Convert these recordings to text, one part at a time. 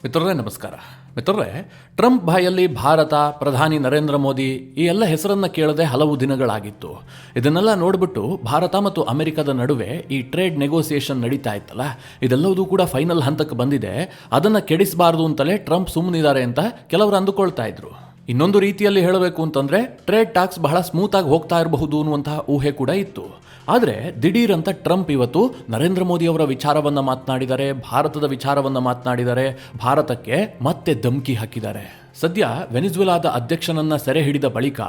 ಮಿತ್ರರೇ ನಮಸ್ಕಾರ. ಮಿತ್ರರೇ, ಟ್ರಂಪ್ ಬಾಯಲ್ಲಿ ಭಾರತ, ಪ್ರಧಾನಿ ನರೇಂದ್ರ ಮೋದಿ ಈ ಎಲ್ಲ ಹೆಸರನ್ನು ಕೇಳದೆ ಹಲವು ದಿನಗಳಾಗಿತ್ತು. ಇದನ್ನೆಲ್ಲ ನೋಡಿಬಿಟ್ಟು ಭಾರತ ಮತ್ತು ಅಮೆರಿಕದ ನಡುವೆ ಈ ಟ್ರೇಡ್ ನೆಗೋಸಿಯೇಷನ್ ನಡೀತಾ ಇತ್ತಲ್ಲ, ಇದೆಲ್ಲವೂ ಕೂಡ ಫೈನಲ್ ಹಂತಕ್ಕೆ ಬಂದಿದೆ. ಅದನ್ನು ಕೆಡಿಸಬಾರ್ದು ಅಂತಲೇ ಟ್ರಂಪ್ ಸುಮ್ಮನಿದ್ದಾರೆ ಅಂತ ಕೆಲವರು ಅಂದುಕೊಳ್ತಾ ಇದ್ರು. ಇನ್ನೊಂದು ರೀತಿಯಲ್ಲಿ ಹೇಳಬೇಕು ಅಂತಂದ್ರೆ ಟ್ರೇಡ್ ಟಾಕ್ಸ್ ಬಹಳ ಸ್ಮೂತ್ ಆಗಿ ಹೋಗ್ತಾ ಇರಬಹುದು ಅನ್ನುವಂತಹ ಊಹೆ ಕೂಡ ಇತ್ತು. ಆದರೆ ದಿಢೀರ್ ಅಂತ ಟ್ರಂಪ್ ಇವತ್ತು ನರೇಂದ್ರ ಮೋದಿ ಅವರ ವಿಚಾರವನ್ನ ಮಾತನಾಡಿದ್ದಾರೆ, ಭಾರತದ ವಿಚಾರವನ್ನ ಮಾತನಾಡಿದ್ದಾರೆ, ಭಾರತಕ್ಕೆ ಮತ್ತೆ ಧಮಕಿ ಹಾಕಿದ್ದಾರೆ. ಸದ್ಯ ವೆನಿಜುವೆಲಾದ ಅಧ್ಯಕ್ಷನನ್ನ ಸೆರೆ ಹಿಡಿದ ಬಳಿಕ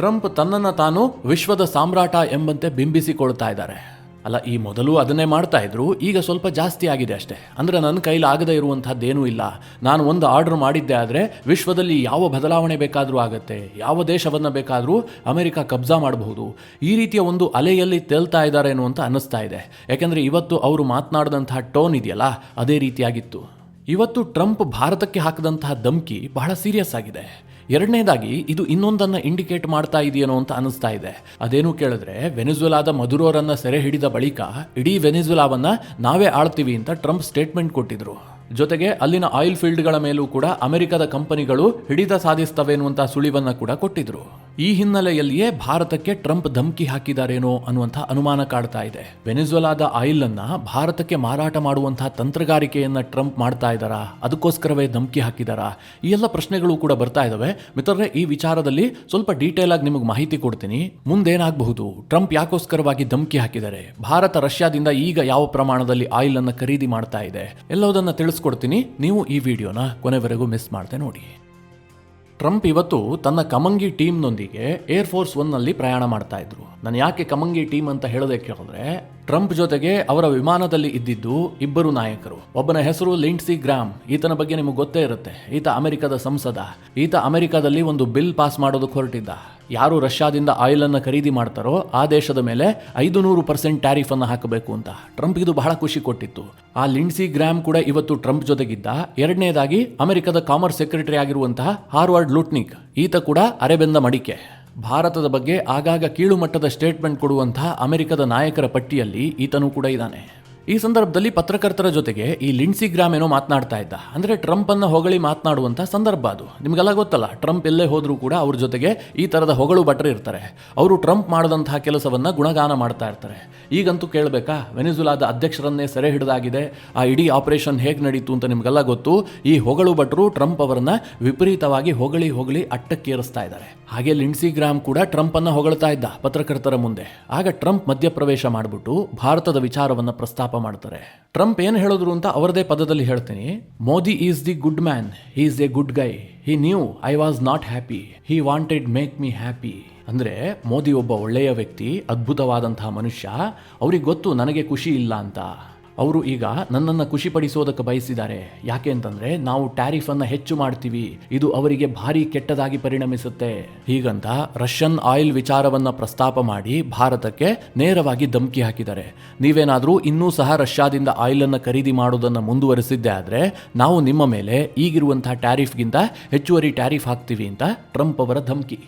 ಟ್ರಂಪ್ ತನ್ನನ್ನು ತಾನು ವಿಶ್ವದ ಸಾಮ್ರಾಟ ಎಂಬಂತೆ ಬಿಂಬಿಸಿಕೊಳ್ತಾ ಇದ್ದಾರೆ. ಅಲ್ಲ, ಈ ಮೊದಲು ಅದನ್ನೇ ಮಾಡ್ತಾ ಇದ್ರು, ಈಗ ಸ್ವಲ್ಪ ಜಾಸ್ತಿ ಆಗಿದೆ ಅಷ್ಟೇ. ಅಂದರೆ ನನ್ನ ಕೈಲಿ ಆಗದೇ ಇರುವಂಥದ್ದೇನೂ ಇಲ್ಲ, ನಾನು ಒಂದು ಆರ್ಡರ್ ಮಾಡಿದ್ದೆ ಆದರೆ ವಿಶ್ವದಲ್ಲಿ ಯಾವ ಬದಲಾವಣೆ ಬೇಕಾದರೂ ಆಗುತ್ತೆ, ಯಾವ ದೇಶವನ್ನು ಬೇಕಾದರೂ ಅಮೆರಿಕ ಕಬ್ಜಾ ಮಾಡಬಹುದು, ಈ ರೀತಿಯ ಒಂದು ಅಲೆಯಲ್ಲಿ ತೇಲ್ತಾ ಇದ್ದಾರೆ ಅಂತ ಅನ್ನಿಸ್ತಾ ಇದೆ. ಯಾಕೆಂದರೆ ಇವತ್ತು ಅವರು ಮಾತನಾಡಿದಂತಹ ಟೋನ್ ಇದೆಯಲ್ಲ, ಅದೇ ರೀತಿಯಾಗಿತ್ತು. ಇವತ್ತು ಟ್ರಂಪ್ ಭಾರತಕ್ಕೆ ಹಾಕಿದಂತಹ ಧಮಕಿ ಬಹಳ ಸೀರಿಯಸ್ ಆಗಿದೆ. ಎರಡನೇದಾಗಿ ಇದು ಇನ್ನೊಂದನ್ನು ಇಂಡಿಕೇಟ್ ಮಾಡ್ತಾ ಇದೆಯೇನೋ ಅಂತ ಅನಿಸ್ತಾ ಇದೆ. ಅದೇನು ಕೇಳಿದ್ರೆ, ವೆನಿಜುವೆಲಾದ ಮದುರೋರನ್ನ ಸೆರೆ ಹಿಡಿದ ಬಳಿಕ ಇಡೀ ವೆನಿಜುವೆಲಾವನ್ನ ನಾವೇ ಆಳ್ತೀವಿ ಅಂತ ಟ್ರಂಪ್ ಸ್ಟೇಟ್ಮೆಂಟ್ ಕೊಟ್ಟಿದ್ರು. ಜೊತೆಗೆ ಅಲ್ಲಿನ ಆಯಿಲ್ ಫೀಲ್ಡ್ಗಳ ಮೇಲೂ ಕೂಡ ಅಮೆರಿಕದ ಕಂಪನಿಗಳು ಹಿಡಿತ ಸಾಧಿಸ್ತವೆ ಅನ್ನುವಂಥ ಸುಳಿವನ್ನ ಕೂಡ ಕೊಟ್ಟಿದ್ರು. ಈ ಹಿನ್ನೆಲೆಯಲ್ಲಿಯೇ ಭಾರತಕ್ಕೆ ಟ್ರಂಪ್ ಧಮಕಿ ಹಾಕಿದಾರೇನೋ ಅನ್ನುವಂಥ ಅನುಮಾನ ಕಾಡ್ತಾ ಇದೆ. ವೆನಿಜುವೆಲಾದ ಆಯಿಲ್ ಅನ್ನ ಭಾರತಕ್ಕೆ ಮಾರಾಟ ಮಾಡುವಂತಹ ತಂತ್ರಗಾರಿಕೆಯನ್ನ ಟ್ರಂಪ್ ಮಾಡ್ತಾ ಇದ್ದಾರಾ, ಅದಕ್ಕೋಸ್ಕರವೇ ಧಮಕಿ ಹಾಕಿದಾರಾ, ಈ ಎಲ್ಲ ಪ್ರಶ್ನೆಗಳು ಕೂಡ ಬರ್ತಾ ಇದಾವೆ. ಮಿತ್ರರೇ, ಈ ವಿಚಾರದಲ್ಲಿ ಸ್ವಲ್ಪ ಡೀಟೇಲ್ ಆಗಿ ನಿಮಗೆ ಮಾಹಿತಿ ಕೊಡ್ತೀನಿ. ಮುಂದೇನಾಗಬಹುದು, ಟ್ರಂಪ್ ಯಾಕೋಸ್ಕರವಾಗಿ ಧಮಕಿ ಹಾಕಿದ್ದಾರೆ, ಭಾರತ ರಷ್ಯಾದಿಂದ ಈಗ ಯಾವ ಪ್ರಮಾಣದಲ್ಲಿ ಆಯಿಲ್ ಅನ್ನು ಖರೀದಿ ಮಾಡ್ತಾ ಇದೆ, ಎಲ್ಲವುದನ್ನು ತಿಳಿಸ್ಕೊಡ್ತೀನಿ. ನೀವು ಈ ವಿಡಿಯೋನ ಕೊನೆವರೆಗೂ ಮಿಸ್ ಮಾಡದೆ ನೋಡಿ. ಟ್ರಂಪ್ ಇವತ್ತು ತನ್ನ ಕಮಂಗಿ ಟೀಮ್ನೊಂದಿಗೆ ಏರ್ ಫೋರ್ಸ್ ಒನ್ನಲ್ಲಿ ಪ್ರಯಾಣ ಮಾಡ್ತಾ ಇದ್ರು. ನಾನು ಯಾಕೆ ಕಮಂಗಿ ಟೀಮ್ ಅಂತ ಹೇಳೋದೇ ಕೇಳಿದ್ರೆ, ಟ್ರಂಪ್ ಜೊತೆಗೆ ಅವರ ವಿಮಾನದಲ್ಲಿ ಇದ್ದಿದ್ದು ಇಬ್ಬರು ನಾಯಕರು. ಒಬ್ಬನ ಹೆಸರು ಲಿಂಡ್ಸಿ ಗ್ರಾಮ್. ಈತನ ಬಗ್ಗೆ ನಿಮಗೆ ಗೊತ್ತೇ ಇರುತ್ತೆ. ಈತ ಅಮೆರಿಕದ ಸಂಸದ. ಈತ ಅಮೆರಿಕದಲ್ಲಿ ಒಂದು ಬಿಲ್ ಪಾಸ್ ಮಾಡೋದಕ್ಕೆ ಹೊರಟಿದ್ದ. ಯಾರು ರಷ್ಯಾದಿಂದ ಆಯಿಲ್ ಅನ್ನು ಖರೀದಿ ಮಾಡ್ತಾರೋ ಆ ದೇಶದ ಮೇಲೆ 500% ಟ್ಯಾರಿಫ್ ಅನ್ನು ಹಾಕಬೇಕು ಅಂತ. ಟ್ರಂಪ್ ಇದು ಬಹಳ ಖುಷಿ ಕೊಟ್ಟಿತ್ತು. ಆ ಲಿಂಡ್ಸಿ ಗ್ರಾಮ್ ಕೂಡ ಇವತ್ತು ಟ್ರಂಪ್ ಜೊತೆಗಿದ್ದ. ಎರಡನೇದಾಗಿ ಅಮೆರಿಕದ ಕಾಮರ್ಸ್ ಸೆಕ್ರೆಟರಿ ಆಗಿರುವಂತಹ ಹಾರ್ವರ್ಡ್ ಲುಟ್ನಿಕ್, ಈತ ಕೂಡ ಅರೆಬೆಂದ ಮಡಿಕೆ. ಭಾರತದ ಬಗ್ಗೆ ಆಗಾಗ ಕೀಳು ಮಟ್ಟದ ಸ್ಟೇಟ್ಮೆಂಟ್ ಕೊಡುವಂತಹ ಅಮೆರಿಕದ ನಾಯಕರ ಪಟ್ಟಿಯಲ್ಲಿ ಈತನೂ ಕೂಡ ಇದ್ದಾನೆ. ಈ ಸಂದರ್ಭದಲ್ಲಿ ಪತ್ರಕರ್ತರ ಜೊತೆಗೆ ಈ ಲಿಂಡ್ಸಿ ಗ್ರಾಮ್ ಏನೋ ಮಾತನಾಡ್ತಾ ಇದ್ದ. ಅಂದರೆ ಟ್ರಂಪ್ ಅನ್ನ ಹೊಗಳಿ ಮಾತನಾಡುವಂಥ ಸಂದರ್ಭ ಅದು. ನಿಮಗೆಲ್ಲ ಗೊತ್ತಲ್ಲ, ಟ್ರಂಪ್ ಎಲ್ಲೇ ಹೋದ್ರೂ ಕೂಡ ಅವ್ರ ಜೊತೆಗೆ ಈ ಥರದ ಹೊಗಳು ಭಟ್ರು ಇರ್ತಾರೆ. ಅವರು ಟ್ರಂಪ್ ಮಾಡಿದಂತಹ ಕೆಲಸವನ್ನ ಗುಣಗಾನ ಮಾಡ್ತಾ ಇರ್ತಾರೆ. ಈಗಂತೂ ಕೇಳಬೇಕಾ, ವೆನಿಜುಲಾದ ಅಧ್ಯಕ್ಷರನ್ನೇ ಸೆರೆ ಹಿಡಿದಾಗಿದೆ. ಆ ಇಡೀ ಆಪರೇಷನ್ ಹೇಗೆ ನಡೀತು ಅಂತ ನಿಮಗೆಲ್ಲ ಗೊತ್ತು. ಈ ಹೊಗಳು ಭಟ್ರು ಟ್ರಂಪ್ ಅವರನ್ನ ವಿಪರೀತವಾಗಿ ಹೊಗಳಿ ಹೊಗಳಿ ಅಟ್ಟಕ್ಕೇರಿಸ್ತಾ ಇದ್ದಾರೆ. ಹಾಗೆ ಲಿಂಡ್ಸಿ ಗ್ರಾಮ್ ಕೂಡ ಟ್ರಂಪ್ ಅನ್ನ ಹೊಗಳ್ತಾ ಇದ್ದ ಪತ್ರಕರ್ತರ ಮುಂದೆ. ಆಗ ಟ್ರಂಪ್ ಮಧ್ಯಪ್ರವೇಶ ಮಾಡಿಬಿಟ್ಟು ಭಾರತದ ವಿಚಾರವನ್ನ ಪ್ರಸ್ತಾಪ ಮಾಡ್ತಾರೆ. ಟ್ರಂಪ್ ಏನ್ ಹೇಳಿದ್ರು ಅಂತ ಅವರದೇ ಪದದಲ್ಲಿ ಹೇಳ್ತೀನಿ. Modi is the good man, he is A good Guy, he knew I was not happy, he wanted make me happy. ಅಂದ್ರೆ ಮೋದಿ ಒಬ್ಬ ಒಳ್ಳೆಯ ವ್ಯಕ್ತಿ, ಅದ್ಭುತವಾದಂತಹ ಮನುಷ್ಯ. ಅವ್ರಿಗೆ ಗೊತ್ತು ನನಗೆ ಖುಷಿ ಇಲ್ಲ ಅಂತ. ಅವರು ಈಗ ನನ್ನನ್ನು ಖುಷಿಪಡಿಸೋದಕ್ಕೆ ಬಯಸಿದ್ದಾರೆ. ಯಾಕೆ ಅಂತಂದ್ರೆ ನಾವು ಟ್ಯಾರಿಫ್ ಅನ್ನ ಹೆಚ್ಚು ಮಾಡ್ತೀವಿ, ಇದು ಅವರಿಗೆ ಭಾರಿ ಕೆಟ್ಟದಾಗಿ ಪರಿಣಮಿಸುತ್ತೆ. ಹೀಗಂತ ರಷ್ಯನ್ ಆಯಿಲ್ ವಿಚಾರವನ್ನ ಪ್ರಸ್ತಾಪ ಮಾಡಿ ಭಾರತಕ್ಕೆ ನೇರವಾಗಿ ಧಮಕಿ ಹಾಕಿದ್ದಾರೆ. ನೀವೇನಾದರೂ ಇನ್ನೂ ಸಹ ರಷ್ಯಾದಿಂದ ಆಯಿಲ್ ಅನ್ನು ಖರೀದಿ ಮಾಡೋದನ್ನು ಮುಂದುವರಿಸಿದ್ದೆ ಆದ್ರೆ ನಾವು ನಿಮ್ಮ ಮೇಲೆ ಈಗಿರುವಂತಹ ಟ್ಯಾರಿಫ್ಗಿಂತ ಹೆಚ್ಚುವರಿ ಟ್ಯಾರಿಫ್ ಹಾಕ್ತೀವಿ ಅಂತ ಟ್ರಂಪ್ ಅವರ ಧಮಕಿ.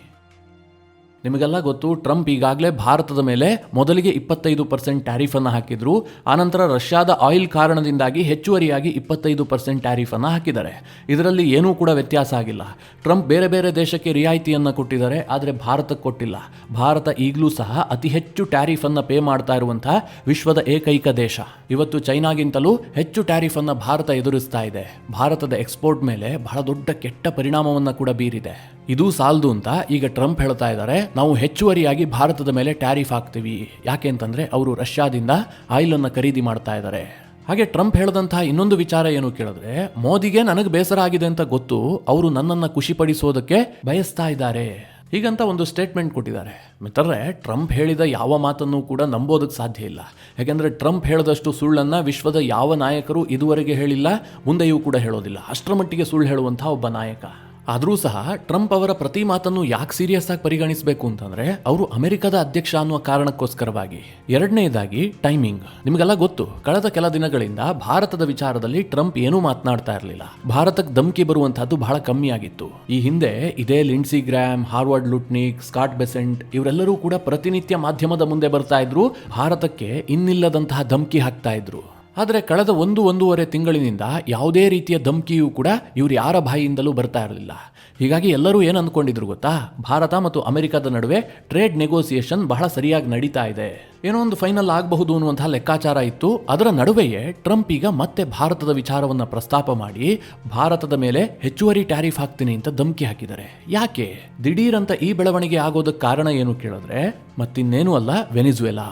ನಿಮಗೆಲ್ಲ ಗೊತ್ತು, ಟ್ರಂಪ್ ಈಗಾಗಲೇ ಭಾರತದ ಮೇಲೆ ಮೊದಲಿಗೆ 25% ಟ್ಯಾರಿಫ್ ಅನ್ನು ಹಾಕಿದ್ರು. ಆನಂತರ ರಷ್ಯಾದ ಆಯಿಲ್ ಕಾರಣದಿಂದಾಗಿ ಹೆಚ್ಚುವರಿಯಾಗಿ 25% ಟ್ಯಾರಿಫ್ ಅನ್ನು ಹಾಕಿದ್ದಾರೆ. ಇದರಲ್ಲಿ ಏನೂ ಕೂಡ ವ್ಯತ್ಯಾಸ ಆಗಿಲ್ಲ. ಟ್ರಂಪ್ ಬೇರೆ ಬೇರೆ ದೇಶಕ್ಕೆ ರಿಯಾಯಿತಿಯನ್ನು ಕೊಟ್ಟಿದ್ದಾರೆ, ಆದರೆ ಭಾರತಕ್ಕೆ ಕೊಟ್ಟಿಲ್ಲ. ಭಾರತ ಈಗಲೂ ಸಹ ಅತಿ ಹೆಚ್ಚು ಟ್ಯಾರಿಫ್ ಅನ್ನು ಪೇ ಮಾಡ್ತಾ ಇರುವಂತಹ ವಿಶ್ವದ ಏಕೈಕ ದೇಶ. ಇವತ್ತು ಚೈನಾಗಿಂತಲೂ ಹೆಚ್ಚು ಟ್ಯಾರಿಫ್ ಅನ್ನು ಭಾರತ ಎದುರಿಸ್ತಾ ಇದೆ. ಭಾರತದ ಎಕ್ಸ್ಪೋರ್ಟ್ ಮೇಲೆ ಬಹಳ ದೊಡ್ಡ ಕೆಟ್ಟ ಪರಿಣಾಮವನ್ನು ಕೂಡ ಬೀರಿದೆ. ಇದು ಸಾಲದು ಅಂತ ಈಗ ಟ್ರಂಪ್ ಹೇಳ್ತಾ ಇದ್ದಾರೆ, ನಾವು ಹೆಚ್ಚುವರಿಯಾಗಿ ಭಾರತದ ಮೇಲೆ ಟ್ಯಾರಿಫ್ ಹಾಕ್ತೀವಿ. ಯಾಕೆ ಅಂತಂದ್ರೆ ಅವರು ರಷ್ಯಾದಿಂದ ಆಯಿಲ್ ಅನ್ನು ಖರೀದಿ ಮಾಡ್ತಾ ಇದ್ದಾರೆ. ಹಾಗೆ ಟ್ರಂಪ್ ಹೇಳಿದಂತಹ ಇನ್ನೊಂದು ವಿಚಾರ ಏನು ಕೇಳಿದ್ರೆ, ಮೋದಿಗೆ ನನಗೆ ಬೇಸರ ಆಗಿದೆ ಅಂತ ಗೊತ್ತು, ಅವರು ನನ್ನನ್ನು ಖುಷಿಪಡಿಸೋದಕ್ಕೆ ಬಯಸ್ತಾ ಇದ್ದಾರೆ, ಹೀಗಂತ ಒಂದು ಸ್ಟೇಟ್ಮೆಂಟ್ ಕೊಟ್ಟಿದ್ದಾರೆ. ಮಿತ್ರರೇ, ಟ್ರಂಪ್ ಹೇಳಿದ ಯಾವ ಮಾತನ್ನು ಕೂಡ ನಂಬೋದಕ್ಕೆ ಸಾಧ್ಯ ಇಲ್ಲ. ಯಾಕೆಂದರೆ ಟ್ರಂಪ್ ಹೇಳಿದಷ್ಟು ಸುಳ್ಳನ್ನು ವಿಶ್ವದ ಯಾವ ನಾಯಕರು ಇದುವರೆಗೆ ಹೇಳಿಲ್ಲ, ಮುಂದೆಯೂ ಕೂಡ ಹೇಳೋದಿಲ್ಲ. ಅಷ್ಟರ ಮಟ್ಟಿಗೆ ಸುಳ್ಳು ಹೇಳುವಂತಹ ಒಬ್ಬ ನಾಯಕ. ಆದರೂ ಸಹ ಟ್ರಂಪ್ ಅವರ ಪ್ರತಿ ಮಾತನ್ನು ಯಾಕೆ ಸೀರಿಯಸ್ ಆಗಿ ಪರಿಗಣಿಸಬೇಕು ಅಂತಂದ್ರೆ, ಅವರು ಅಮೆರಿಕದ ಅಧ್ಯಕ್ಷ ಅನ್ನುವ ಕಾರಣಕ್ಕೋಸ್ಕರವಾಗಿ. ಎರಡನೇದಾಗಿ ಟೈಮಿಂಗ್. ನಿಮಗೆಲ್ಲ ಗೊತ್ತು, ಕಳೆದ ಕೆಲ ದಿನಗಳಿಂದ ಭಾರತದ ವಿಚಾರದಲ್ಲಿ ಟ್ರಂಪ್ ಏನೂ ಮಾತನಾಡ್ತಾ ಇರಲಿಲ್ಲ. ಭಾರತಕ್ಕೆ ಧಮಕಿ ಬರುವಂತಹದ್ದು ಬಹಳ ಕಮ್ಮಿ ಆಗಿತ್ತು. ಈ ಹಿಂದೆ ಇದೇ ಲಿಂಡ್ಸಿ ಗ್ರಾಮ್, ಹಾರ್ವರ್ಡ್ ಲುಟ್ನಿಕ್, ಸ್ಕಾಟ್ ಬೆಸೆಂಟ್ ಇವರೆಲ್ಲರೂ ಕೂಡ ಪ್ರತಿನಿತ್ಯ ಮಾಧ್ಯಮದ ಮುಂದೆ ಬರ್ತಾ ಇದ್ರು, ಭಾರತಕ್ಕೆ ಇನ್ನಿಲ್ಲದಂತಹ ಧಮಕಿ ಹಾಕ್ತಾ ಇದ್ರು. ಆದರೆ ಕಳೆದ ಒಂದೂವರೆ ತಿಂಗಳಿನಿಂದ ಯಾವುದೇ ರೀತಿಯ ಧಮಕಿಯೂ ಕೂಡ ಇವ್ರು ಯಾರ ಬಾಯಿಯಿಂದಲೂ ಬರ್ತಾ ಇರಲಿಲ್ಲ. ಹೀಗಾಗಿ ಎಲ್ಲರೂ ಏನು ಅಂದ್ಕೊಂಡಿದ್ರು ಗೊತ್ತಾ, ಭಾರತ ಮತ್ತು ಅಮೆರಿಕದ ನಡುವೆ ಟ್ರೇಡ್ ನೆಗೋಸಿಯೇಷನ್ ಬಹಳ ಸರಿಯಾಗಿ ನಡೀತಾ ಇದೆ, ಏನೋ ಒಂದು ಫೈನಲ್ ಆಗಬಹುದು ಅನ್ನುವಂತಹ ಲೆಕ್ಕಾಚಾರ ಇತ್ತು. ಅದರ ನಡುವೆಯೇ ಟ್ರಂಪ್ ಈಗ ಮತ್ತೆ ಭಾರತದ ವಿಚಾರವನ್ನು ಪ್ರಸ್ತಾಪ ಮಾಡಿ ಭಾರತದ ಮೇಲೆ ಹೆಚ್ಚುವರಿ ಟ್ಯಾರಿಫ್ ಹಾಕ್ತೀನಿ ಅಂತ ಧಮಕಿ ಹಾಕಿದ್ದಾರೆ. ಯಾಕೆ ದಿಢೀರಂತ ಈ ಬೆಳವಣಿಗೆ ಆಗೋದಕ್ಕೆ ಕಾರಣ ಏನು ಕೇಳಿದ್ರೆ ಮತ್ತಿನ್ನೇನು ಅಲ್ಲ, ವೆನಿಜುವೆಲಾ.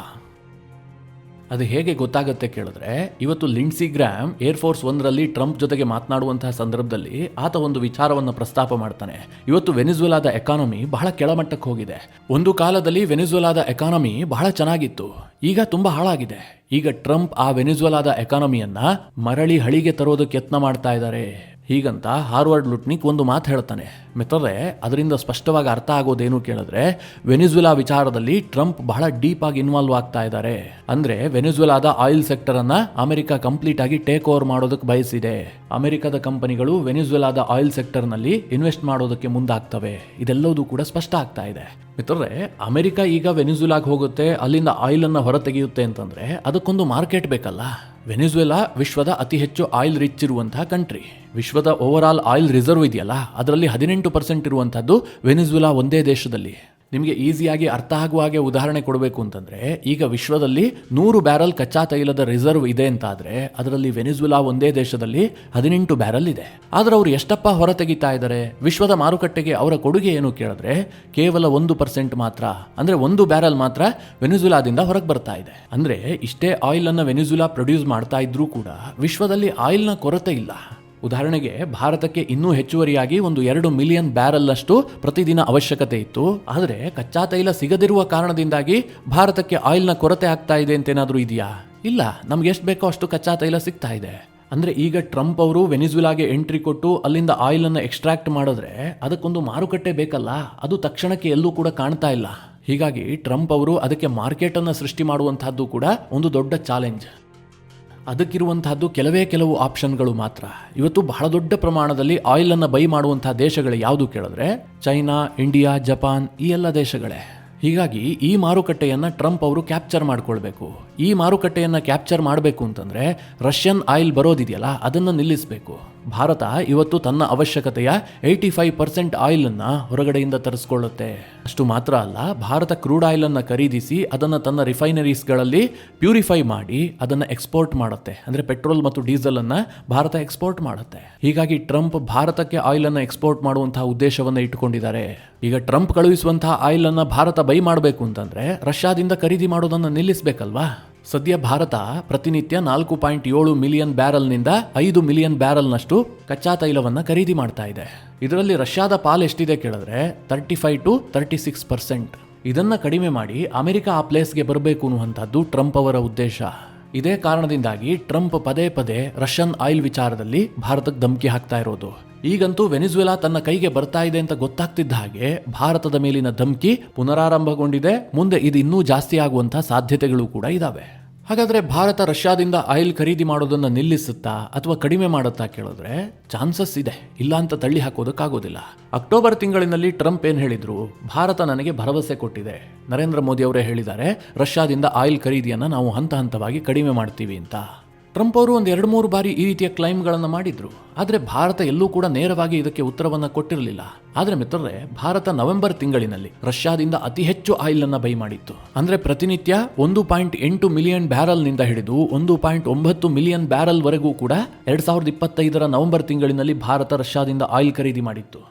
ಅದು ಹೇಗೆ ಗೊತ್ತಾಗುತ್ತೆ ಕೇಳಿದ್ರೆ, ಇವತ್ತು ಲಿಂಡ್ಸಿ ಗ್ರಾಮ್ ಏರ್ಫೋರ್ಸ್ 1ರಲ್ಲಿ ಟ್ರಂಪ್ ಜೊತೆಗೆ ಮಾತನಾಡುವಂತಹ ಸಂದರ್ಭದಲ್ಲಿ ಆತ ಒಂದು ವಿಚಾರವನ್ನು ಪ್ರಸ್ತಾಪ ಮಾಡ್ತಾನೆ. ಇವತ್ತು ವೆನಿಜುವೆಲಾದ ಎಕಾನಮಿ ಬಹಳ ಕೆಳಮಟ್ಟಕ್ಕೆ ಹೋಗಿದೆ. ಒಂದು ಕಾಲದಲ್ಲಿ ವೆನಿಜುವೆಲಾದ ಎಕಾನಮಿ ಬಹಳ ಚೆನ್ನಾಗಿತ್ತು, ಈಗ ತುಂಬಾ ಹಾಳಾಗಿದೆ. ಈಗ ಟ್ರಂಪ್ ಆ ವೆನಿಜುವೆಲಾದ ಎಕಾನಮಿಯನ್ನ ಮರಳಿ ಹಳಿಗೆ ತರೋದಕ್ಕೆ ಯತ್ನ ಮಾಡ್ತಾ ಇದ್ದಾರೆ ಹೀಗಂತ ಹಾರ್ವರ್ಡ್ ಲುಟ್ನಿಕ್ ಒಂದು ಮಾತು ಹೇಳ್ತಾನೆ. ಮಿತ್ರರೇ, ಅದರಿಂದ ಸ್ಪಷ್ಟವಾಗಿ ಅರ್ಥ ಆಗೋದೇನು ಕೇಳಿದ್ರೆ, ವೆನಿಜುವೆಲಾ ವಿಚಾರದಲ್ಲಿ ಟ್ರಂಪ್ ಬಹಳ ಡೀಪ್ ಆಗಿ ಇನ್ವಾಲ್ವ್ ಆಗ್ತಾ ಇದ್ದಾರೆ. ಅಂದ್ರೆ ವೆನಿಜುವೆಲಾದ ಆಯಿಲ್ ಸೆಕ್ಟರ್ ಅನ್ನ ಅಮೆರಿಕ ಕಂಪ್ಲೀಟ್ ಆಗಿ ಟೇಕ್ ಓವರ್ ಮಾಡೋದಕ್ಕೆ ಬಯಸಿದೆ. ಅಮೆರಿಕದ ಕಂಪನಿಗಳು ವೆನಿಜುವೆಲಾದ ಆಯಿಲ್ ಸೆಕ್ಟರ್ ನಲ್ಲಿ ಇನ್ವೆಸ್ಟ್ ಮಾಡೋದಕ್ಕೆ ಮುಂದಾಗ್ತವೆ. ಇದೆಲ್ಲವೂ ಕೂಡ ಸ್ಪಷ್ಟ ಆಗ್ತಾ ಇದೆ. ಮಿತ್ರರೇ, ಅಮೆರಿಕ ಈಗ ವೆನಿಜುವೆಲಾಗೆ ಹೋಗುತ್ತೆ, ಅಲ್ಲಿಂದ ಆಯಿಲ್ ಅನ್ನ ಹೊರ ತೆಗೆಯುತ್ತೆ ಅಂತಂದ್ರೆ ಅದಕ್ಕೊಂದು ಮಾರ್ಕೆಟ್ ಬೇಕಲ್ಲ. ವೆನಿಜುವೆಲಾ ವಿಶ್ವದ ಅತಿ ಹೆಚ್ಚು ಆಯಿಲ್ ರಿಚ್ ಇರುವಂತಹ ಕಂಟ್ರಿ. ವಿಶ್ವದ ಓವರ್ ಆಲ್ ಆಯಿಲ್ ರಿಸರ್ವ್ ಇದೆಯಲ್ಲ, ಅದರಲ್ಲಿ 18% ಇರುವಂತಹದ್ದು ವೆನಿಜುವೆಲಾ ಒಂದೇ ದೇಶದಲ್ಲಿ. ನಿಮಗೆ ಈಸಿಯಾಗಿ ಅರ್ಥ ಆಗುವ ಹಾಗೆ ಉದಾಹರಣೆ ಕೊಡಬೇಕು ಅಂತಂದ್ರೆ, ಈಗ ವಿಶ್ವದಲ್ಲಿ 100 ಬ್ಯಾರಲ್ ಕಚ್ಚಾ ತೈಲದ ರಿಸರ್ವ್ ಇದೆ ಅಂತಾದ್ರೆ ಅದರಲ್ಲಿ ವೆನಿಜುವೆಲಾ ಒಂದೇ ದೇಶದಲ್ಲಿ 18 ಬ್ಯಾರಲ್ ಇದೆ. ಆದ್ರೆ ಅವರು ಎಷ್ಟಪ್ಪ ಹೊರ ತೆಗಿತಾ ಇದ್ದಾರೆ? ವಿಶ್ವದ ಮಾರುಕಟ್ಟೆಗೆ ಅವರ ಕೊಡುಗೆ ಏನು ಕೇಳಿದ್ರೆ ಕೇವಲ 1% ಮಾತ್ರ. ಅಂದ್ರೆ 1 ಬ್ಯಾರಲ್ ಮಾತ್ರ ವೆನಿಜುವೆಲಾದಿಂದ ಹೊರಗೆ ಬರ್ತಾ ಇದೆ. ಅಂದ್ರೆ ಇಷ್ಟೇ ಆಯಿಲ್ ಅನ್ನ ವೆನಿಜುವೆಲಾ ಪ್ರೊಡ್ಯೂಸ್ ಮಾಡ್ತಾ ಇದ್ರೂ ಕೂಡ ವಿಶ್ವದಲ್ಲಿ ಆಯಿಲ್ನ ಕೊರತೆ ಇಲ್ಲ. ಉದಾಹರಣೆಗೆ ಭಾರತಕ್ಕೆ ಇನ್ನೂ ಹೆಚ್ಚುವರಿಯಾಗಿ 2 ಮಿಲಿಯನ್ ಬ್ಯಾರಲ್ ಅಷ್ಟು ಪ್ರತಿದಿನ ಅವಶ್ಯಕತೆ ಇತ್ತು. ಆದರೆ ಕಚ್ಚಾ ತೈಲ ಸಿಗದಿರುವ ಕಾರಣದಿಂದಾಗಿ ಭಾರತಕ್ಕೆ ಆಯಿಲ್ನ ಕೊರತೆ ಆಗ್ತಾ ಇದೆ ಅಂತೇನಾದ್ರೂ ಇದೆಯಾ? ಇಲ್ಲ, ನಮ್ಗೆ ಎಷ್ಟು ಬೇಕೋ ಅಷ್ಟು ಕಚ್ಚಾ ತೈಲ ಸಿಗ್ತಾ ಇದೆ. ಅಂದ್ರೆ ಈಗ ಟ್ರಂಪ್ ಅವರು ವೆನಿಜುವೆಲಾಗೆ ಎಂಟ್ರಿ ಕೊಟ್ಟು ಅಲ್ಲಿಂದ ಆಯಿಲ್ ಅನ್ನು ಎಕ್ಸ್ಟ್ರಾಕ್ಟ್ ಮಾಡಿದ್ರೆ ಅದಕ್ಕೊಂದು ಮಾರುಕಟ್ಟೆ ಬೇಕಲ್ಲ, ಅದು ತಕ್ಷಣಕ್ಕೆ ಎಲ್ಲೂ ಕೂಡ ಕಾಣ್ತಾ ಇಲ್ಲ. ಹೀಗಾಗಿ ಟ್ರಂಪ್ ಅವರು ಅದಕ್ಕೆ ಮಾರ್ಕೆಟ್ ಅನ್ನು ಸೃಷ್ಟಿ ಮಾಡುವಂತಹದ್ದು ಕೂಡ ಒಂದು ದೊಡ್ಡ ಚಾಲೆಂಜ್. ಅದಕ್ಕಿರುವಂತಹದ್ದು ಕೆಲವು ಆಪ್ಷನ್ಗಳು ಮಾತ್ರ. ಇವತ್ತು ಬಹಳ ದೊಡ್ಡ ಪ್ರಮಾಣದಲ್ಲಿ ಆಯಿಲ್ ಅನ್ನು ಬೈ ಮಾಡುವಂತಹ ದೇಶಗಳು ಯಾವುದು ಕೇಳಿದ್ರೆ ಚೈನಾ, ಇಂಡಿಯಾ, ಜಪಾನ್, ಈ ಎಲ್ಲ ದೇಶಗಳೇ. ಹೀಗಾಗಿ ಈ ಮಾರುಕಟ್ಟೆಯನ್ನು ಟ್ರಂಪ್ ಅವರು ಕ್ಯಾಪ್ಚರ್ ಮಾಡ್ಕೊಳ್ಬೇಕು. ಈ ಮಾರುಕಟ್ಟೆಯನ್ನು ಕ್ಯಾಪ್ಚರ್ ಮಾಡಬೇಕು ಅಂತಂದ್ರೆ ರಷ್ಯನ್ ಆಯಿಲ್ ಬರೋದಿದೆಯಲ್ಲ ಅದನ್ನು ನಿಲ್ಲಿಸಬೇಕು. ಭಾರತ ಇವತ್ತು ತನ್ನ ಅವಶ್ಯಕತೆಯ 85% ಆಯಿಲ್ ಅನ್ನ ಹೊರಗಡೆಯಿಂದ ತರಿಸ್ಕೊಳ್ಳುತ್ತೆ. ಅಷ್ಟು ಮಾತ್ರ ಅಲ್ಲ, ಭಾರತ ಕ್ರೂಡ್ ಆಯಿಲ್ ಅನ್ನ ಖರೀದಿಸಿ ಅದನ್ನು ತನ್ನ ರಿಫೈನರೀಸ್ಗಳಲ್ಲಿ ಪ್ಯೂರಿಫೈ ಮಾಡಿ ಅದನ್ನು ಎಕ್ಸ್ಪೋರ್ಟ್ ಮಾಡುತ್ತೆ. ಅಂದ್ರೆ ಪೆಟ್ರೋಲ್ ಮತ್ತು ಡೀಸೆಲ್ ಅನ್ನ ಭಾರತ ಎಕ್ಸ್ಪೋರ್ಟ್ ಮಾಡುತ್ತೆ. ಹೀಗಾಗಿ ಟ್ರಂಪ್ ಭಾರತಕ್ಕೆ ಆಯಿಲ್ ಅನ್ನ ಎಕ್ಸ್ಪೋರ್ಟ್ ಮಾಡುವಂತಹ ಉದ್ದೇಶವನ್ನ ಇಟ್ಟುಕೊಂಡಿದ್ದಾರೆ. ಈಗ ಟ್ರಂಪ್ ಕಳುಹಿಸುವಂತಹ ಆಯಿಲ್ ಅನ್ನ ಭಾರತ ಬೈ ಮಾಡಬೇಕು ಅಂತಂದ್ರೆ ರಷ್ಯಾದಿಂದ ಖರೀದಿ ಮಾಡೋದನ್ನ ನಿಲ್ಲಿಸಬೇಕಲ್ವಾ? ಸದ್ಯ ಭಾರತ ಪ್ರತಿನಿತ್ಯ 4.7 ಮಿಲಿಯನ್ ಬ್ಯಾರಲ್ನಿಂದ 5 ಮಿಲಿಯನ್ ಬ್ಯಾರಲ್ನಷ್ಟು ಕಚ್ಚಾ ತೈಲವನ್ನು ಖರೀದಿ ಮಾಡ್ತಾ ಇದೆ. ಇದರಲ್ಲಿ ರಷ್ಯಾದ ಪಾಲ್ ಎಷ್ಟಿದೆ ಕೇಳಿದ್ರೆ 35 to 36%. ಇದನ್ನ ಕಡಿಮೆ ಮಾಡಿ ಅಮೆರಿಕ ಆ ಪ್ಲೇಸ್ಗೆ ಬರಬೇಕು ಅನ್ನುವಂಥದ್ದು ಟ್ರಂಪ್ ಅವರ ಉದ್ದೇಶ. ಇದೇ ಕಾರಣದಿಂದಾಗಿ ಟ್ರಂಪ್ ಪದೇ ರಷ್ಯನ್ ಆಯಿಲ್ ವಿಚಾರದಲ್ಲಿ ಭಾರತಕ್ಕೆ ಧಮಕಿ ಹಾಕ್ತಾ ಇರೋದು. ಈಗಂತೂ ವೆನಿಜುವೆಲಾ ತನ್ನ ಕೈಗೆ ಬರ್ತಾ ಇದೆ ಅಂತ ಗೊತ್ತಾಗ್ತಿದ್ದ ಹಾಗೆ ಭಾರತದ ಮೇಲಿನ ಧಮಕಿ ಪುನರಾರಂಭಗೊಂಡಿದೆ. ಮುಂದೆ ಇದು ಇನ್ನೂ ಜಾಸ್ತಿ ಆಗುವಂತಹ ಸಾಧ್ಯತೆಗಳು ಕೂಡ ಇದಾವೆ. ಹಾಗಾದ್ರೆ ಭಾರತ ರಷ್ಯಾದಿಂದ ಆಯಿಲ್ ಖರೀದಿ ಮಾಡೋದನ್ನ ನಿಲ್ಲಿಸುತ್ತಾ ಅಥವಾ ಕಡಿಮೆ ಮಾಡುತ್ತಾ ಕೇಳಿದ್ರೆ ಚಾನ್ಸಸ್ ಇದೆ, ಇಲ್ಲ ಅಂತ ತಳ್ಳಿ ಹಾಕೋದಕ್ಕಾಗೋದಿಲ್ಲ. ಅಕ್ಟೋಬರ್ ತಿಂಗಳಿನಲ್ಲಿ ಟ್ರಂಪ್ ಏನ್ ಹೇಳಿದ್ರು, ಭಾರತ ನನಗೆ ಭರವಸೆ ಕೊಟ್ಟಿದೆ. ನರೇಂದ್ರ ಮೋದಿ ಅವರೇ ಹೇಳಿದ್ದಾರೆ, ರಷ್ಯಾದಿಂದ ಆಯಿಲ್ ಖರೀದಿಯನ್ನ ನಾವು ಹಂತ ಹಂತವಾಗಿ ಕಡಿಮೆ ಮಾಡ್ತೀವಿ ಅಂತ. ಟ್ರಂಪ್ ಅವರು 2-3 ಬಾರಿ ಈ ರೀತಿಯ ಕ್ಲೈಮ್ಗಳನ್ನು ಮಾಡಿದ್ರು. ಆದರೆ ಭಾರತ ಎಲ್ಲೂ ಕೂಡ ನೇರವಾಗಿ ಇದಕ್ಕೆ ಉತ್ತರವನ್ನು ಕೊಟ್ಟಿರಲಿಲ್ಲ. ಆದರೆ ಮಿತ್ರರೇ, ಭಾರತ ನವೆಂಬರ್ ತಿಂಗಳಿನಲ್ಲಿ ರಷ್ಯಾದಿಂದ ಅತಿ ಹೆಚ್ಚು ಆಯಿಲ್ ಅನ್ನ ಬೈ ಮಾಡಿತ್ತು. ಅಂದ್ರೆ ಪ್ರತಿನಿತ್ಯ 1.8 ಮಿಲಿಯನ್ ಬ್ಯಾರಲ್ ನಿಂದ ಹಿಡಿದು 1.9 ಮಿಲಿಯನ್ ಬ್ಯಾರಲ್ ವರೆಗೂ ಕೂಡ 2025ರ ನವೆಂಬರ್ ತಿಂಗಳಿನಲ್ಲಿ ಭಾರತ ರಷ್ಯಾದಿಂದ ಆಯಿಲ್ ಖರೀದಿ ಮಾಡಿತ್ತು.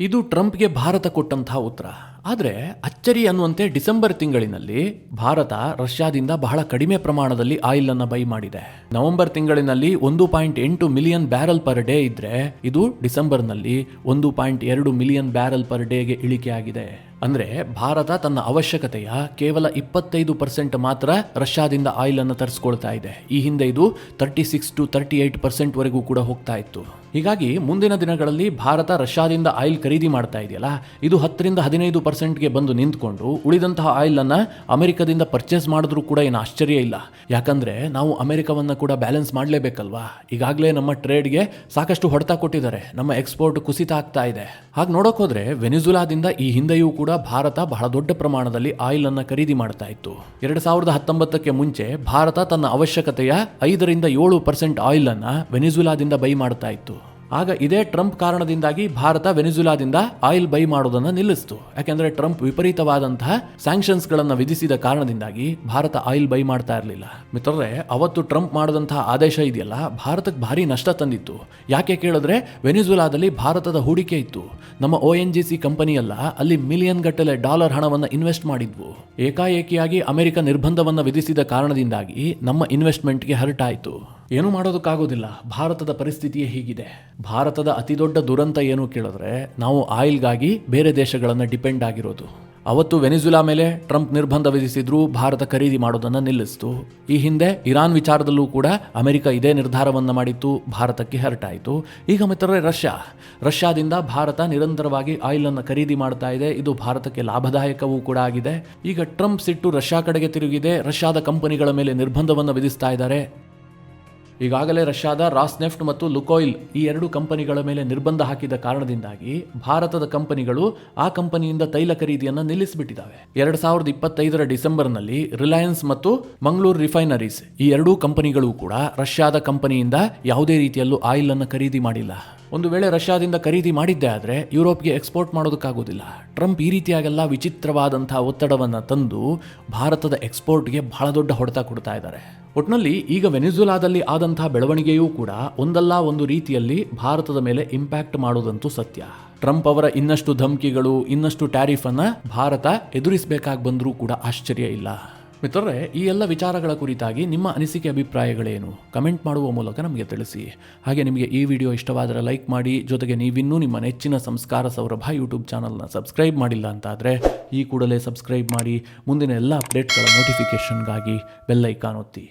ಇದು ಟ್ರಂಪ್ಗೆ ಭಾರತ ಕೊಟ್ಟಂತಹ ಉತ್ತರ. ಆದರೆ ಅಚ್ಚರಿ ಅನ್ನುವಂತೆ ಡಿಸೆಂಬರ್ ತಿಂಗಳಿನಲ್ಲಿ ಭಾರತ ರಷ್ಯಾದಿಂದ ಬಹಳ ಕಡಿಮೆ ಪ್ರಮಾಣದಲ್ಲಿ ಆಯಿಲ್ ಅನ್ನ ಬೈ ಮಾಡಿದೆ. ನವೆಂಬರ್ ತಿಂಗಳಿನಲ್ಲಿ 1.8 ಮಿಲಿಯನ್ ಬ್ಯಾರಲ್ ಪರ್ ಡೇ ಇದ್ರೆ ಇದು ಡಿಸೆಂಬರ್ನಲ್ಲಿ 1.2 ಮಿಲಿಯನ್ ಬ್ಯಾರಲ್ ಪರ್ ಡೇಗೆ ಇಳಿಕೆ ಆಗಿದೆ. ಅಂದ್ರೆ ಭಾರತ ತನ್ನ ಅವಶ್ಯಕತೆಯ ಕೇವಲ 25% ಮಾತ್ರ ರಷ್ಯಾದಿಂದ ಆಯಿಲ್ ಅನ್ನು ತರಿಸ್ಕೊಳ್ತಾ ಇದೆ. ಈ ಹಿಂದೆ ಇದು 36 to 38% ವರೆಗೂ ಕೂಡ ಹೋಗ್ತಾ ಇತ್ತು. ಹೀಗಾಗಿ ಮುಂದಿನ ದಿನಗಳಲ್ಲಿ ಭಾರತ ರಷ್ಯಾದಿಂದ ಆಯಿಲ್ ಖರೀದಿ ಮಾಡ್ತಾ ಇದೆಯಲ್ಲ, ಇದು 10-15% ಬಂದು ನಿಂತ್ಕೊಂಡು ಉಳಿದಂತಹ ಆಯಿಲ್ ಅನ್ನ ಅಮೆರಿಕದಿಂದ ಪರ್ಚೇಸ್ ಮಾಡಿದ್ರೂ ಕೂಡ ಏನು ಆಶ್ಚರ್ಯ ಇಲ್ಲ. ಯಾಕಂದ್ರೆ ನಾವು ಅಮೆರಿಕವನ್ನ ಕೂಡ ಬ್ಯಾಲೆನ್ಸ್ ಮಾಡಲೇಬೇಕಲ್ವಾ. ಈಗಾಗಲೇ ನಮ್ಮ ಟ್ರೇಡ್ಗೆ ಸಾಕಷ್ಟು ಹೊಡೆತ ಕೊಟ್ಟಿದ್ದಾರೆ, ನಮ್ಮ ಎಕ್ಸ್ಪೋರ್ಟ್ ಕುಸಿತ ಆಗ್ತಾ ಇದೆ. ಹಾಗೆ ನೋಡೋಕೆ ಹೋದ್ರೆ ವೆನಿಜುಲಾದಿಂದ ಈ ಹಿಂದೆಯೂ ಕೂಡ ಭಾರತ ಬಹಳ ದೊಡ್ಡ ಪ್ರಮಾಣದಲ್ಲಿ ಆಯಿಲ್ ಅನ್ನ ಖರೀದಿ ಮಾಡ್ತಾ ಇತ್ತು. 2019ಕ್ಕೆ ಮುಂಚೆ ಭಾರತ ತನ್ನ ಅವಶ್ಯಕತೆಯ 5-7% ಆಯಿಲ್ ಅನ್ನ ವೆನಿಜುಲಾದಿಂದ ಬೈ ಮಾಡ್ತಾ ಇತ್ತು. ಆಗ ಇದೇ ಟ್ರಂಪ್ ಕಾರಣದಿಂದಾಗಿ ಭಾರತ ವೆನಿಜುಲಾದಿಂದ ಆಯಿಲ್ ಬೈ ಮಾಡೋದನ್ನ ನಿಲ್ಲಿಸ್ತು. ಯಾಕೆಂದ್ರೆ ಟ್ರಂಪ್ ವಿಪರೀತವಾದಂತಹ ಸ್ಯಾಂಕ್ಷನ್ಸ್ ಗಳನ್ನ ವಿಧಿಸಿದ ಕಾರಣದಿಂದಾಗಿ ಭಾರತ ಆಯಿಲ್ ಬೈ ಮಾಡ್ತಾ ಇರಲಿಲ್ಲ. ಮಿತ್ರರೇ, ಅವತ್ತು ಟ್ರಂಪ್ ಮಾಡಿದಂತಹ ಆದೇಶ ಇದೆಯಲ್ಲ, ಭಾರತಕ್ಕೆ ಭಾರಿ ನಷ್ಟ ತಂದಿತ್ತು. ಯಾಕೆ ಕೇಳಿದ್ರೆ ವೆನಿಜುಲಾದಲ್ಲಿ ಭಾರತದ ಹೂಡಿಕೆ ಇತ್ತು. ನಮ್ಮ ONGC ಕಂಪನಿಯಲ್ಲ, ಅಲ್ಲಿ ಮಿಲಿಯನ್ ಗಟ್ಟಲೆ ಡಾಲರ್ ಹಣವನ್ನು ಇನ್ವೆಸ್ಟ್ ಮಾಡಿದ್ವು. ಏಕಾಏಕಿಯಾಗಿ ಅಮೆರಿಕ ನಿರ್ಬಂಧವನ್ನು ವಿಧಿಸಿದ ಕಾರಣದಿಂದಾಗಿ ನಮ್ಮ ಇನ್ವೆಸ್ಟ್ಮೆಂಟ್ಗೆ ಹರ್ಟ್ ಆಯಿತು. ಏನು ಮಾಡೋದಕ್ಕಾಗೋದಿಲ್ಲ, ಭಾರತದ ಪರಿಸ್ಥಿತಿಯೇ ಹೀಗಿದೆ. ಭಾರತದ ಅತಿ ದೊಡ್ಡ ದುರಂತ ಏನು ಕೇಳಿದ್ರೆ, ನಾವು ಆಯಿಲ್ಗಾಗಿ ಬೇರೆ ದೇಶಗಳನ್ನು ಡಿಪೆಂಡ್ ಆಗಿರೋದು. ಅವತ್ತು ವೆನಿಜುಲಾ ಮೇಲೆ ಟ್ರಂಪ್ ನಿರ್ಬಂಧ ವಿಧಿಸಿದ್ರು, ಭಾರತ ಖರೀದಿ ಮಾಡೋದನ್ನು ನಿಲ್ಲಿಸ್ತು. ಈ ಹಿಂದೆ ಇರಾನ್ ವಿಚಾರದಲ್ಲೂ ಕೂಡ ಅಮೆರಿಕ ಇದೇ ನಿರ್ಧಾರವನ್ನು ಮಾಡಿತ್ತು, ಭಾರತಕ್ಕೆ ಹರ್ಟ್ ಆಯಿತು. ಈಗ ಮಿತ್ರರೇ, ರಷ್ಯಾದಿಂದ ಭಾರತ ನಿರಂತರವಾಗಿ ಆಯಿಲ್ ಅನ್ನು ಖರೀದಿ ಮಾಡ್ತಾ ಇದೆ. ಇದು ಭಾರತಕ್ಕೆ ಲಾಭದಾಯಕವೂ ಕೂಡ ಆಗಿದೆ. ಈಗ ಟ್ರಂಪ್ ಸಿಟ್ಟು ರಷ್ಯಾ ಕಡೆಗೆ ತಿರುಗಿದೆ. ರಷ್ಯಾದ ಕಂಪನಿಗಳ ಮೇಲೆ ನಿರ್ಬಂಧವನ್ನು ವಿಧಿಸ್ತಾ ಇದ್ದಾರೆ. ಈಗಾಗಲೇ ರಷ್ಯಾದ ರಾಸ್ನೆಫ್ಟ್ ಮತ್ತು ಲುಕೋಯಿಲ್ ಈ 2 ಕಂಪನಿಗಳ ಮೇಲೆ ನಿರ್ಬಂಧ ಹಾಕಿದ ಕಾರಣದಿಂದಾಗಿ ಭಾರತದ ಕಂಪನಿಗಳು ಆ ಕಂಪನಿಯಿಂದ ತೈಲ ಖರೀದಿಯನ್ನು ನಿಲ್ಲಿಸಿಬಿಟ್ಟಿದ್ದಾವೆ. 2025 ಡಿಸೆಂಬರ್ನಲ್ಲಿ ರಿಲಯನ್ಸ್ ಮತ್ತು ಮಂಗಳೂರು ರಿಫೈನರೀಸ್ ಈ 2 ಕಂಪನಿಗಳು ಕೂಡ ರಷ್ಯಾದ ಕಂಪನಿಯಿಂದ ಯಾವುದೇ ರೀತಿಯಲ್ಲೂ ಆಯಿಲ್ ಅನ್ನು ಖರೀದಿ ಮಾಡಿಲ್ಲ. ಒಂದು ವೇಳೆ ರಷ್ಯಾದಿಂದ ಖರೀದಿ ಮಾಡಿದ್ದೇ ಆದರೆ ಯುರೋಪ್ಗೆ ಎಕ್ಸ್ಪೋರ್ಟ್ ಮಾಡೋದಕ್ಕಾಗೋದಿಲ್ಲ. ಟ್ರಂಪ್ ಈ ರೀತಿಯಾಗೆಲ್ಲ ವಿಚಿತ್ರವಾದಂತಹ ಒತ್ತಡವನ್ನು ತಂದು ಭಾರತದ ಎಕ್ಸ್ಪೋರ್ಟ್ಗೆ ಬಹಳ ದೊಡ್ಡ ಹೊಡೆತ ಕೊಡ್ತಾ ಇದ್ದಾರೆ. ಒಟ್ಟಿನಲ್ಲಿ ಈಗ ವೆನಿಜುಲಾದಲ್ಲಿ ಆದಂತಹ ಬೆಳವಣಿಗೆಯೂ ಕೂಡ ಒಂದಲ್ಲ ಒಂದು ರೀತಿಯಲ್ಲಿ ಭಾರತದ ಮೇಲೆ ಇಂಪ್ಯಾಕ್ಟ್ ಮಾಡೋದಂತೂ ಸತ್ಯ. ಟ್ರಂಪ್ ಅವರ ಇನ್ನಷ್ಟು ಧಮಕಿಗಳು, ಇನ್ನಷ್ಟು ಟ್ಯಾರಿಫ್ ಅನ್ನ ಭಾರತ ಎದುರಿಸಬೇಕಾಗಿ ಬಂದರೂ ಕೂಡ ಆಶ್ಚರ್ಯ ಇಲ್ಲ. ಮಿತ್ರರೇ, ಈ ಎಲ್ಲ ವಿಚಾರಗಳ ಕುರಿತಾಗಿ ನಿಮ್ಮ ಅನಿಸಿಕೆ ಅಭಿಪ್ರಾಯಗಳೇನು? ಕಮೆಂಟ್ ಮಾಡುವ ಮೂಲಕ ನಮಗೆ ತಿಳಿಸಿ. ಹಾಗೆ ನಿಮಗೆ ಈ ವಿಡಿಯೋ ಇಷ್ಟವಾದರೆ ಲೈಕ್ ಮಾಡಿ. ಜೊತೆಗೆ ನೀವಿನ್ನೂ ನಿಮ್ಮ ನೆಚ್ಚಿನ ಸಂಸ್ಕಾರ ಸೌರಭ ಯೂಟ್ಯೂಬ್ ಚಾನಲ್ನ ಸಬ್ಸ್ಕ್ರೈಬ್ ಮಾಡಿಲ್ಲ ಅಂತಾದರೆ ಈ ಕೂಡಲೇ ಸಬ್ಸ್ಕ್ರೈಬ್ ಮಾಡಿ. ಮುಂದಿನ ಎಲ್ಲ ಅಪ್ಡೇಟ್ಗಳ ನೋಟಿಫಿಕೇಷನ್ಗಾಗಿ ಬೆಲ್ ಐಕಾನ್ ಒತ್ತಿ.